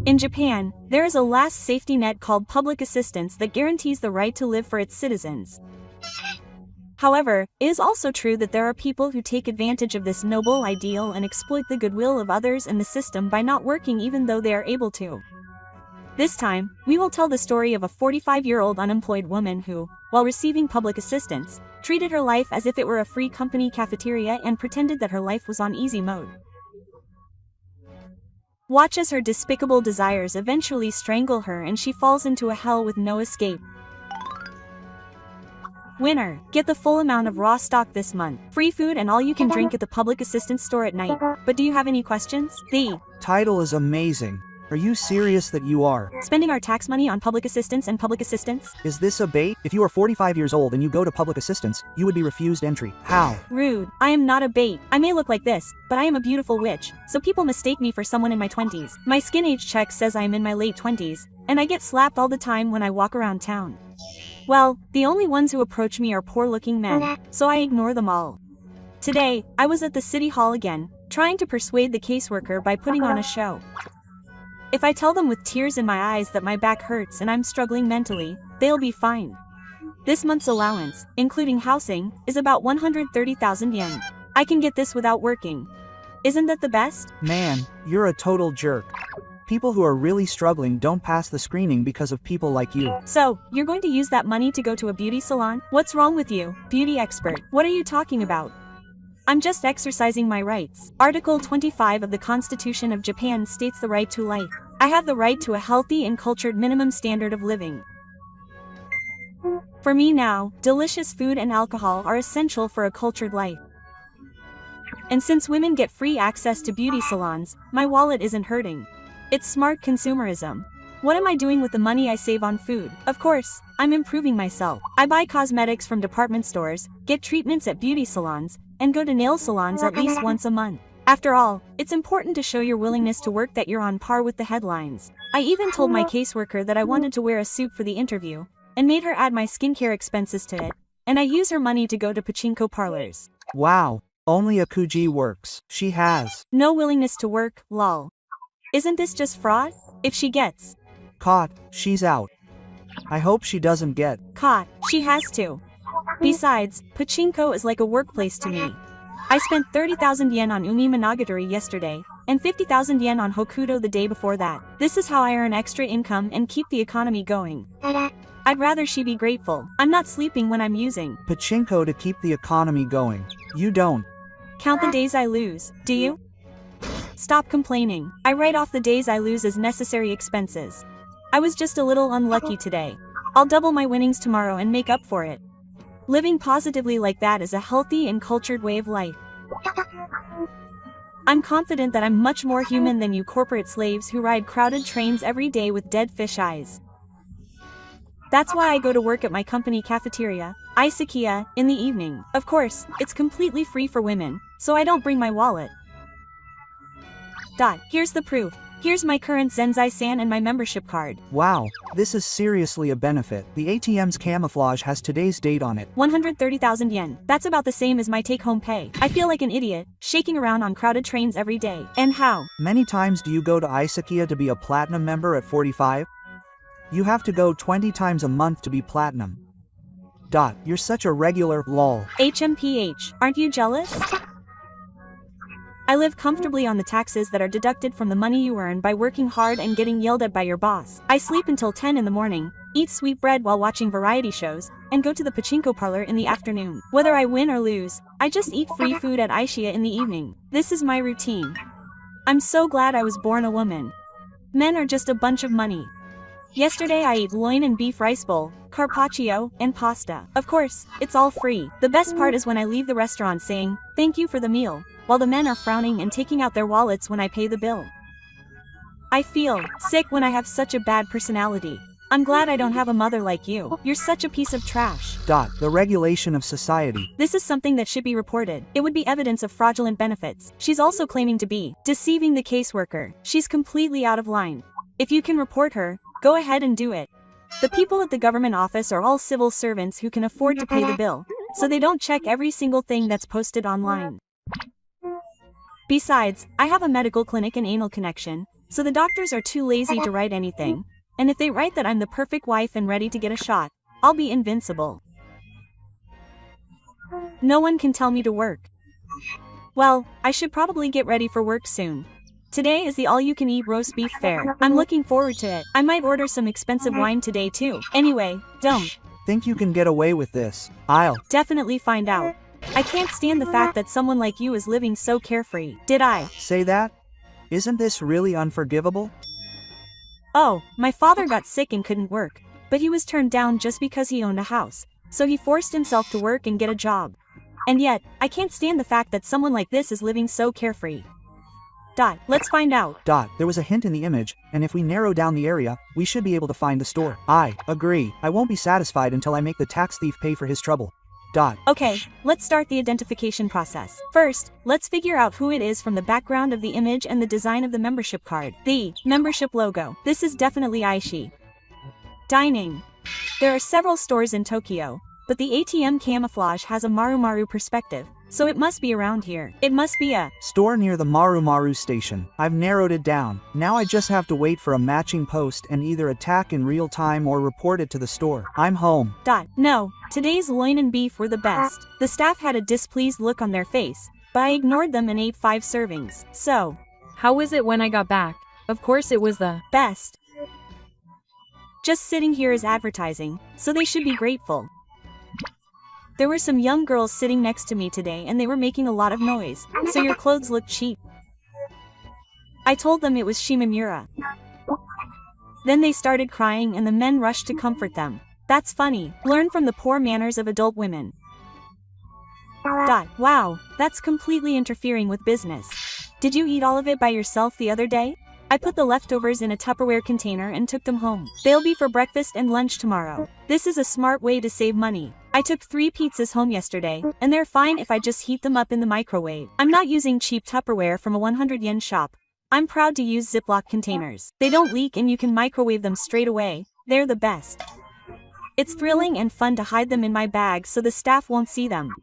In Japan, there is a last safety net called public assistance that guarantees the right to live for its citizens. However, it is also true that there are people who take advantage of this noble ideal and exploit the goodwill of others and the system by not working even though they are able to. This time, we will tell the story of a 45-year-old unemployed woman who, while receiving public assistance, treated her life as if it were a free company cafeteria and pretended that her life was on easy mode. Watch as her despicable desires eventually strangle her and she falls into a hell with no escape. Winner, get the full amount of raw stock this month. Free food and all you can drink at the public assistance store at night. But do you have any questions? The title is amazing. Are you serious that you are spending our tax money on public assistance and public assistance? Is this a bait? If you are 45 years old and you go to public assistance, you would be refused entry. How? Rude. I am not a bait. I may look like this, but I am a beautiful witch, so people mistake me for someone in my 20s. My skin age check says I am in my late 20s, and I get slapped all the time when I walk around town. Well, the only ones who approach me are poor-looking men, so I ignore them all. Today, I was at the city hall again, trying to persuade the caseworker by putting on a show. If I tell them with tears in my eyes that my back hurts and I'm struggling mentally, they'll be fine. This month's allowance, including housing, is about 130,000 yen. I can get this without working. Isn't that the best? Man, you're a total jerk. People who are really struggling don't pass the screening because of people like you. So, you're going to use that money to go to a beauty salon? What's wrong with you, beauty expert? What are you talking about? I'm just exercising my rights. Article 25 of the Constitution of Japan states the right to life. I have the right to a healthy and cultured minimum standard of living. For me now, delicious food and alcohol are essential for a cultured life. And since women get free access to beauty salons, my wallet isn't hurting. It's smart consumerism. What am I doing with the money I save on food? Of course, I'm improving myself. I buy cosmetics from department stores, get treatments at beauty salons, and go to nail salons at least once a month. After all, it's important to show your willingness to work that you're on par with the headlines. I even told my caseworker that I wanted to wear a suit for the interview, and made her add my skincare expenses to it, and I use her money to go to pachinko parlors. Wow, only a Kuji works. She has no willingness to work, lol. Isn't this just fraud? If she gets caught, she's out. I hope she doesn't get caught. She has to. Besides, pachinko is like a workplace to me. I spent 30,000 yen on Umi Monogatari yesterday, and 50,000 yen on Hokuto the day before that. This is how I earn extra income and keep the economy going. I'd rather she be grateful. I'm not sleeping when I'm using pachinko to keep the economy going. You don't count the days I lose, do you? Stop complaining. I write off the days I lose as necessary expenses. I was just a little unlucky today. I'll double my winnings tomorrow and make up for it. Living positively like that is a healthy and cultured way of life. I'm confident that I'm much more human than you corporate slaves who ride crowded trains every day with dead fish eyes. That's why I go to work at my company cafeteria, Isakiya, in the evening. Of course, it's completely free for women, so I don't bring my wallet. Here's the proof. Here's my current Zenzai-san and my membership card. Wow, this is seriously a benefit. The ATM's camouflage has today's date on it. 130,000 yen. That's about the same as my take-home pay. I feel like an idiot, shaking around on crowded trains every day. And how many times do you go to Isakiya to be a platinum member at 45? You have to go 20 times a month to be platinum. You're such a regular, lol. HMPH, aren't you jealous? I live comfortably on the taxes that are deducted from the money you earn by working hard and getting yelled at by your boss. I sleep until 10 in the morning, eat sweet bread while watching variety shows, and go to the pachinko parlor in the afternoon. Whether I win or lose, I just eat free food at Aishiya in the evening. This is my routine. I'm so glad I was born a woman. Men are just a bunch of money. Yesterday I ate loin and beef rice bowl, carpaccio, and pasta. Of course, it's all free. The best part is when I leave the restaurant saying, "Thank you for the meal," while the men are frowning and taking out their wallets when I pay the bill. I feel sick when I have such a bad personality. I'm glad I don't have a mother like you. You're such a piece of trash. The regulation of society. This is something that should be reported. It would be evidence of fraudulent benefits. She's also claiming to be deceiving the caseworker. She's completely out of line. If you can report her, go ahead and do it. The people at the government office are all civil servants who can afford to pay the bill, so they don't check every single thing that's posted online. Besides, I have a medical clinic and anal connection, So the doctors are too lazy to write anything. And if they write that I'm the perfect wife and ready to get a shot, I'll be invincible. No one can tell me to work. Well, I should probably get ready for work soon. Today is the all-you-can-eat roast beef fair. I'm looking forward to it. I might order some expensive wine today too. Anyway, don't Think you can get away with this? I'll definitely find out. I can't stand the fact that someone like you is living so carefree. Did I say that? Isn't this really unforgivable? Oh, my father got sick and couldn't work, but he was turned down just because he owned a house, so he forced himself to work and get a job. And yet, I can't stand the fact that someone like this is living so carefree. Let's find out. There was a hint in the image, and if we narrow down the area, we should be able to find the store. I agree. I won't be satisfied until I make the tax thief pay for his trouble. Okay, let's start the identification process. First, let's figure out who it is from the background of the image and the design of the membership card. The membership logo. This is definitely Aishi. Dining. There are several stores in Tokyo, but the ATM camouflage has a Maru perspective, so it must be around here. It must be a store near the Maru station. I've narrowed it down. Now I just have to wait for a matching post and either attack in real time or report it to the store. I'm home. No, today's loin and beef were the best. The staff had a displeased look on their face, but I ignored them and ate 5 servings. So, how was it when I got back? Of course it was the best. Just sitting here is advertising, so they should be grateful. There were some young girls sitting next to me today and they were making a lot of noise, so your clothes look cheap. I told them it was Shimamura. Then they started crying and the men rushed to comfort them. That's funny. Learn from the poor manners of adult women. Wow, that's completely interfering with business. Did you eat all of it by yourself the other day? I put the leftovers in a Tupperware container and took them home. They'll be for breakfast and lunch tomorrow. This is a smart way to save money. I took 3 pizzas home yesterday, and they're fine if I just heat them up in the microwave. I'm not using cheap Tupperware from a 100 yen shop. I'm proud to use Ziploc containers. They don't leak and you can microwave them straight away. They're the best. It's thrilling and fun to hide them in my bag so the staff won't see them.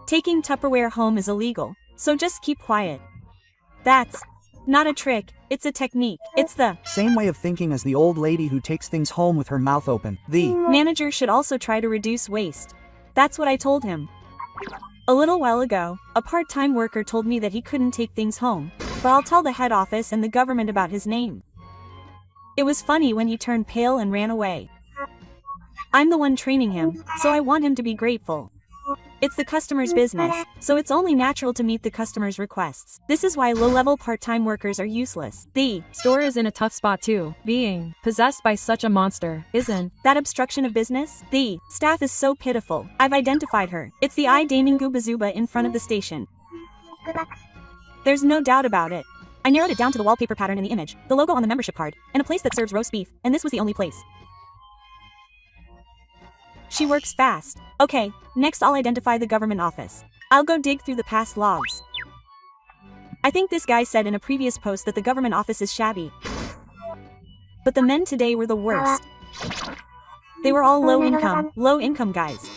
Taking Tupperware home is illegal, so just keep quiet. That's not a trick, it's a technique. It's the same way of thinking as the old lady who takes things home with her mouth open. The manager should also try to reduce waste. That's what I told him. A little while ago, a part-time worker told me that he couldn't take things home, but I'll tell the head office and the government about his name. It was funny when he turned pale and ran away. I'm the one training him, so I want him to be grateful. It's the customer's business, so it's only natural to meet the customer's requests. This is why low-level part-time workers are useless. The store is in a tough spot too. Being possessed by such a monster isn't that obstruction of business? The staff is so pitiful. I've identified her. It's the Daemingu Bazuba in front of the station. There's no doubt about it. I narrowed it down to the wallpaper pattern in the image, the logo on the membership card, and a place that serves roast beef, and this was the only place. She works fast. Okay, next I'll identify the government office. I'll go dig through the past logs. I think this guy said in a previous post that the government office is shabby. But the men today were the worst. They were all low income guys.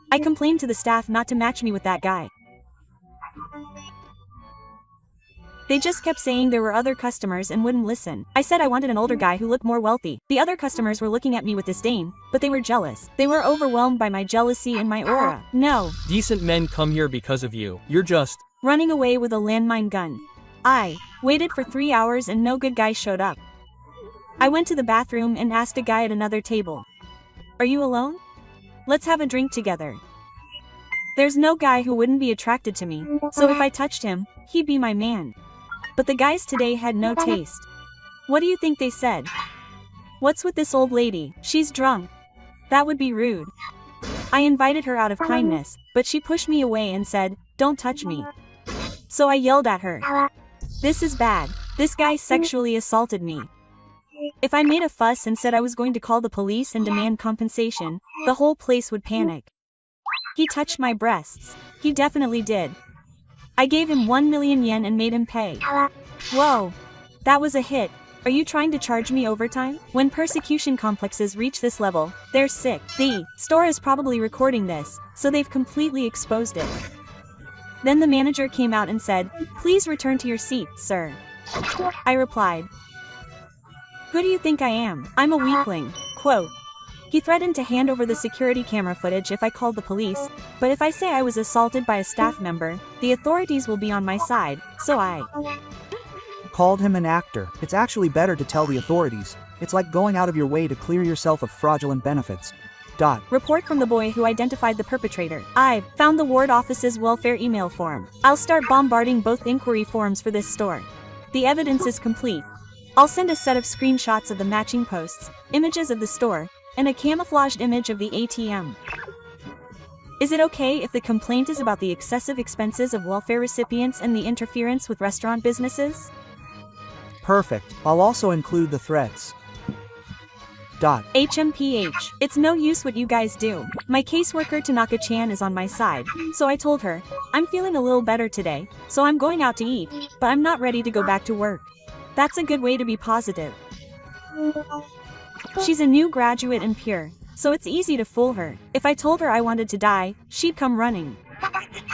I complained to the staff not to match me with that guy. They just kept saying there were other customers and wouldn't listen. I said I wanted an older guy who looked more wealthy. The other customers were looking at me with disdain, but they were jealous. They were overwhelmed by my jealousy and my aura. No. Decent men come here because of you. You're just running away with a landmine gun. I waited for 3 hours and no good guy showed up. I went to the bathroom and asked a guy at another table. Are you alone? Let's have a drink together. There's no guy who wouldn't be attracted to me, so if I touched him, he'd be my man. But the guys today had no taste. What do you think they said? What's with this old lady? She's drunk. That would be rude. I invited her out of kindness, but she pushed me away and said, "Don't touch me." So I yelled at her. This is bad. This guy sexually assaulted me. If I made a fuss and said I was going to call the police and demand compensation, the whole place would panic. He touched my breasts. He definitely did. I gave him 1 million yen and made him pay. Whoa. That was a hit. Are you trying to charge me overtime? When persecution complexes reach this level, they're sick. The store is probably recording this, so they've completely exposed it. Then the manager came out and said, "Please return to your seat, sir." I replied, "Who do you think I am? I'm a weakling." Quote. He threatened to hand over the security camera footage if I called the police, but if I say I was assaulted by a staff member, the authorities will be on my side, so I Called him an actor. It's actually better to tell the authorities. It's like going out of your way to clear yourself of fraudulent benefits. Report from the boy who identified the perpetrator. I've found the ward office's welfare email form. I'll start bombarding both inquiry forms for this store. The evidence is complete. I'll send a set of screenshots of the matching posts, images of the store, and a camouflaged image of the ATM. Is it okay if the complaint is about the excessive expenses of welfare recipients and the interference with restaurant businesses? Perfect. I'll also include the threats. HMPH. It's no use what you guys do. My caseworker Tanaka-chan is on my side, so I told her, "I'm feeling a little better today, so I'm going out to eat, but I'm not ready to go back to work." That's a good way to be positive. She's a new graduate and pure, so it's easy to fool her. If I told her I wanted to die, she'd come running.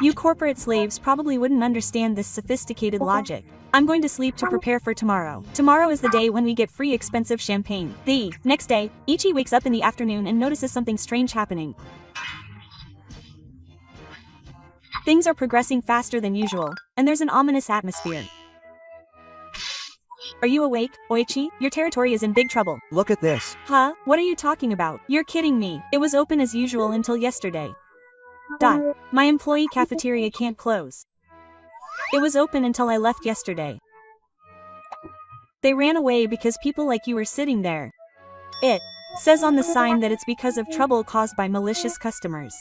You corporate slaves probably wouldn't understand this sophisticated logic. I'm going to sleep to prepare for tomorrow. Tomorrow is the day when we get free expensive champagne. The next day, Ichi wakes up in the afternoon and notices something strange happening. Things are progressing faster than usual, and there's an ominous atmosphere. Are you awake, Oichi? Your territory is in big trouble. Look at this. Huh? What are you talking about? You're kidding me. It was open as usual until yesterday. My employee cafeteria can't close. It was open until I left yesterday. They ran away because people like you were sitting there. It says on the sign that it's because of trouble caused by malicious customers.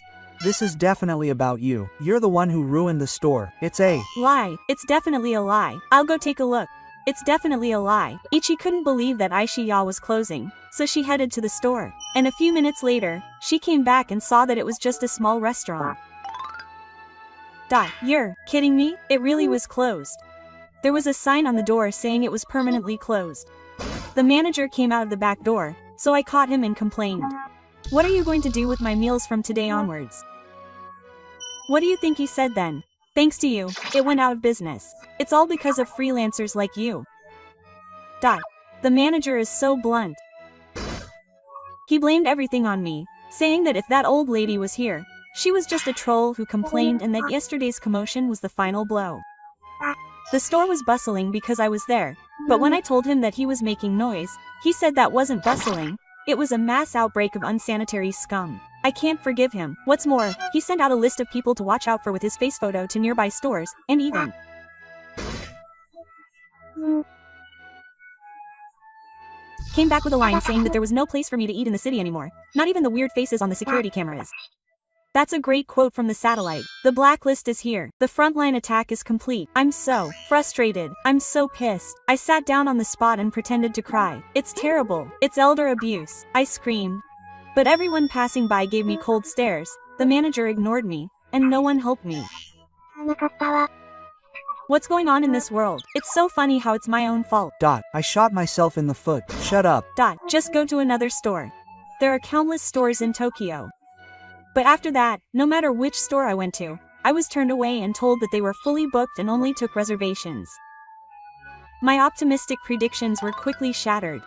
This is definitely about you. You're the one who ruined the store. It's a lie. It's definitely a lie. I'll go take a look. It's definitely a lie. Ichi couldn't believe that Aishiya was closing, so she headed to the store. And a few minutes later, she came back and saw that it was just a small restaurant. You're kidding me? It really was closed. There was a sign on the door saying it was permanently closed. The manager came out of the back door, so I caught him and complained. "What are you going to do with my meals from today onwards?" What do you think he said then? "Thanks to you, it went out of business. It's all because of freelancers like you." The manager is so blunt. He blamed everything on me, saying that if that old lady was here, she was just a troll who complained and that yesterday's commotion was the final blow. The store was bustling because I was there, but when I told him that he was making noise, he said that wasn't bustling, it was a mass outbreak of unsanitary scum. I can't forgive him. What's more, he sent out a list of people to watch out for with his face photo to nearby stores, and even came back with a line saying that there was no place for me to eat in the city anymore, not even the weird faces on the security cameras. That's a great quote from the satellite. The blacklist is here. The frontline attack is complete. I'm so frustrated. I'm so pissed. I sat down on the spot and pretended to cry. It's terrible. It's elder abuse. I screamed. But everyone passing by gave me cold stares, the manager ignored me, and no one helped me. What's going on in this world? It's so funny how it's my own fault. I shot myself in the foot. Shut up. Just go to another store. There are countless stores in Tokyo. But after that, no matter which store I went to, I was turned away and told that they were fully booked and only took reservations. My optimistic predictions were quickly shattered.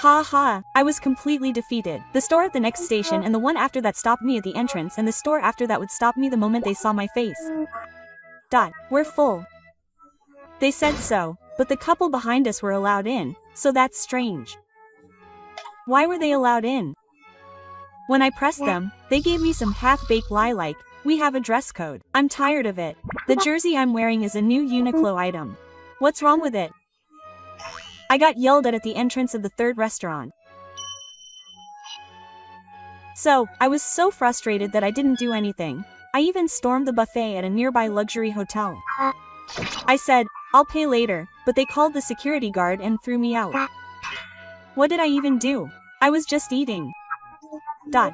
Ha ha, I was completely defeated. The store at the next station and the one after that stopped me at the entrance, and the store after that would stop me the moment they saw my face. We're full. They said so, but the couple behind us were allowed in, so that's strange. Why were they allowed in? When I pressed them, they gave me some half-baked lie like, "We have a dress code." I'm tired of it. The jersey I'm wearing is a new Uniqlo item. What's wrong with it? I got yelled at the entrance of the third restaurant. So, I was so frustrated that I didn't do anything. I even stormed the buffet at a nearby luxury hotel. I said, "I'll pay later," but they called the security guard and threw me out. What did I even do? I was just eating.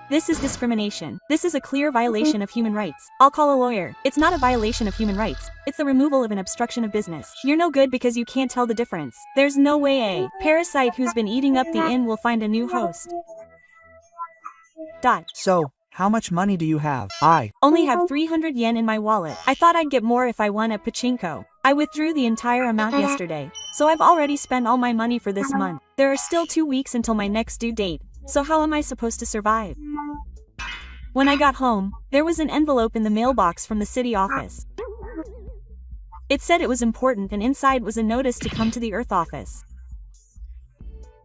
This is discrimination. This is a clear violation of human rights. I'll call a lawyer. It's not a violation of human rights. It's the removal of an obstruction of business. You're no good because you can't tell the difference. There's no way a parasite who's been eating up the inn will find a new host. So, How much money do you have? I only have 300 yen in my wallet. I thought I'd get more if I won at pachinko. I withdrew the entire amount yesterday, so I've already spent all my money for this month. There are still 2 weeks until my next due date, so how am I supposed to survive? When I got home, there was an envelope in the mailbox from the city office. It said it was important and inside was a notice to come to the Earth office.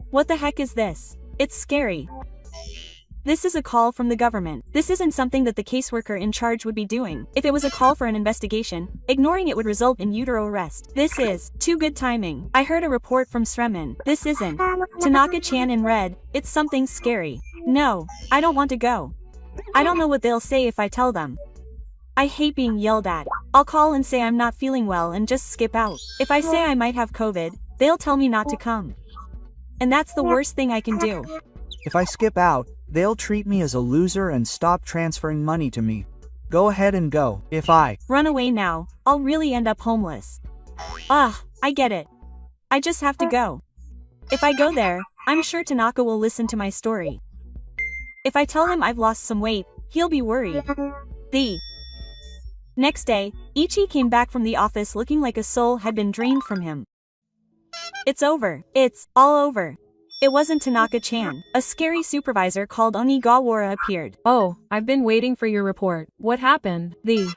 What the heck is this? It's scary. This is a call from the government. This isn't something that the caseworker in charge would be doing. If it was a call for an investigation, ignoring it would result in utero arrest. This is too good timing. I heard a report from Sremen. This isn't Tanaka-chan in red. It's something scary. No, I don't want to go. I don't know what they'll say if I tell them. I hate being yelled at. I'll call and say I'm not feeling well and just skip out. If I say I might have COVID, they'll tell me not to come. And that's the worst thing I can do. If I skip out, they'll treat me as a loser and stop transferring money to me. Go ahead and go. If I run away now, I'll really end up homeless. I get it. I just have to go. If I go there, I'm sure Tanaka will listen to my story. If I tell him I've lost some weight, he'll be worried. The next day, Ichi came back from the office looking like a soul had been drained from him. It's over. It's all over. It wasn't Tanaka-chan. A scary supervisor called Onigawara appeared. Oh, I've been waiting for your report. What happened? The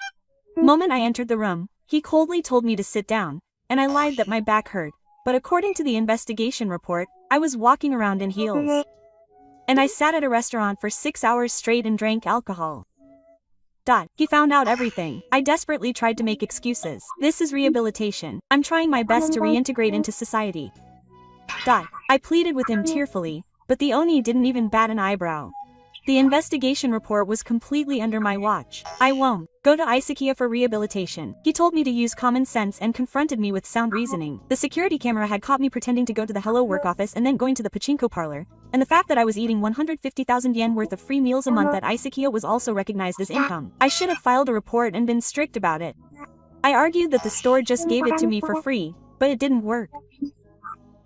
moment I entered the room, he coldly told me to sit down, and I lied that my back hurt. But according to the investigation report, I was walking around in heels. And I sat at a restaurant for 6 hours straight and drank alcohol. He found out everything. I desperately tried to make excuses. This is rehabilitation. I'm trying my best to reintegrate into society. I pleaded with him tearfully, but the Oni didn't even bat an eyebrow. The investigation report was completely under my watch. I won't go to Isakiya for rehabilitation. He told me to use common sense and confronted me with sound reasoning. The security camera had caught me pretending to go to the Hello Work office and then going to the pachinko parlor, and the fact that I was eating 150,000 yen worth of free meals a month at Isakiya was also recognized as income. I should have filed a report and been strict about it. I argued that the store just gave it to me for free, but it didn't work.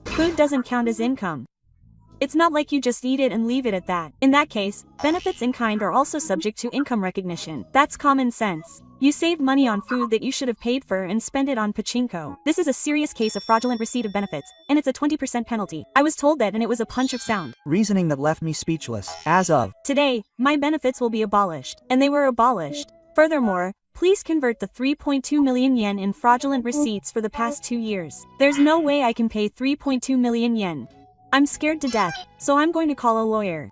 Food doesn't count as income. It's not like you just eat it and leave it at that. In that case, benefits in kind are also subject to income recognition. That's common sense. You save money on food that you should have paid for and spend it on pachinko. This is a serious case of fraudulent receipt of benefits, and it's a 20% penalty. I was told that and it was a punch of sound. Reasoning that left me speechless. As of today, my benefits will be abolished. And they were abolished. Furthermore, please convert the 3.2 million yen in fraudulent receipts for the past 2 years. There's no way I can pay 3.2 million yen. I'm scared to death, so I'm going to call a lawyer.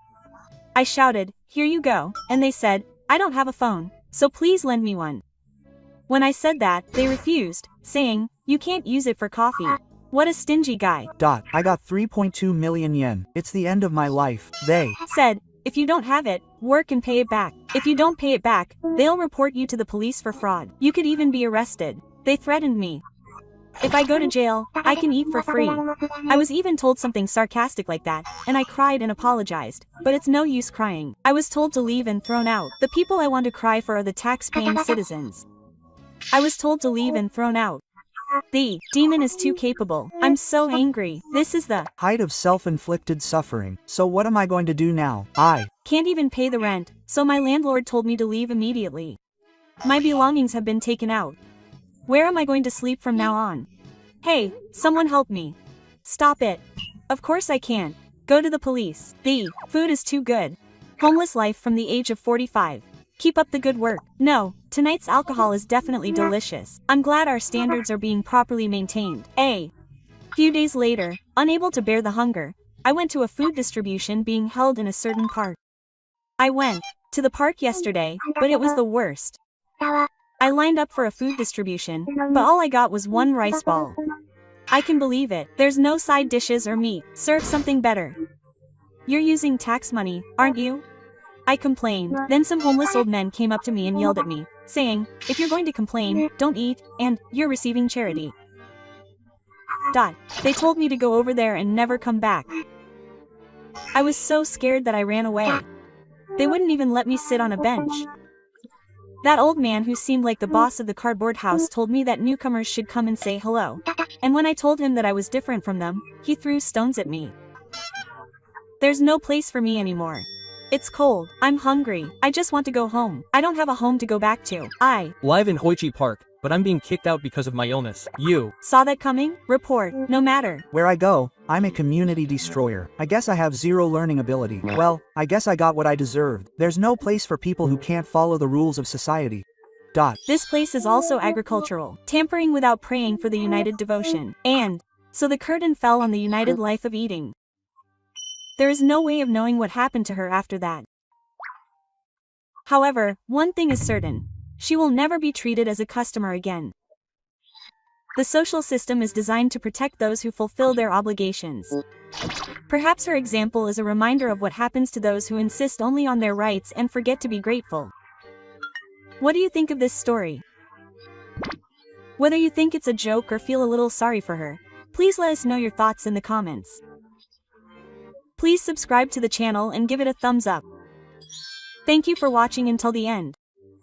I shouted, "Here you go," and they said, "I don't have a phone, so please lend me one." When I said that, they refused, saying, "You can't use it for coffee." What a stingy guy. I got 3.2 million yen. It's the end of my life. They said, "If you don't have it, work and pay it back. If you don't pay it back, they'll report you to the police for fraud. You could even be arrested." They threatened me. If I go to jail, I can eat for free. I was even told something sarcastic like that, and I cried and apologized. But it's no use crying. I was told to leave and thrown out. The people I want to cry for are the tax-paying citizens. I was told to leave and thrown out. The demon is too capable. I'm so angry. This is the height of self-inflicted suffering. So what am I going to do now? I can't even pay the rent, so my landlord told me to leave immediately. My belongings have been taken out. Where am I going to sleep from now on? Hey, someone help me. Stop it. Of course I can't. Go to the police. The food is too good. Homeless life from the age of 45. Keep up the good work. No, tonight's alcohol is definitely delicious. I'm glad our standards are being properly maintained. A few days later, unable to bear the hunger, I went to a food distribution being held in a certain park. I went to the park yesterday, but it was the worst. I lined up for a food distribution, but all I got was one rice ball. I can believe it. There's no side dishes or meat. Serve something better. You're using tax money, aren't you? I complained. Then some homeless old men came up to me and yelled at me, saying, "If you're going to complain, don't eat, and you're receiving charity." They told me to go over there and never come back. I was so scared that I ran away. They wouldn't even let me sit on a bench. That old man who seemed like the boss of the cardboard house told me that newcomers should come and say hello. And when I told him that I was different from them, he threw stones at me. There's no place for me anymore. It's cold. I'm hungry. I just want to go home. I don't have a home to go back to. I live in Hoichi Park, but I'm being kicked out because of my illness. You saw that coming? Report. No matter. Where I go, I'm a community destroyer. I guess I have zero learning ability. Well, I guess I got what I deserved. There's no place for people who can't follow the rules of society. This place is also agricultural, tampering without praying for the united devotion. And so the curtain fell on the united life of eating. There is no way of knowing what happened to her after that. However, one thing is certain. She will never be treated as a customer again. The social system is designed to protect those who fulfill their obligations. Perhaps her example is a reminder of what happens to those who insist only on their rights and forget to be grateful. What do you think of this story? Whether you think it's a joke or feel a little sorry for her, please let us know your thoughts in the comments. Please subscribe to the channel and give it a thumbs up. Thank you for watching until the end.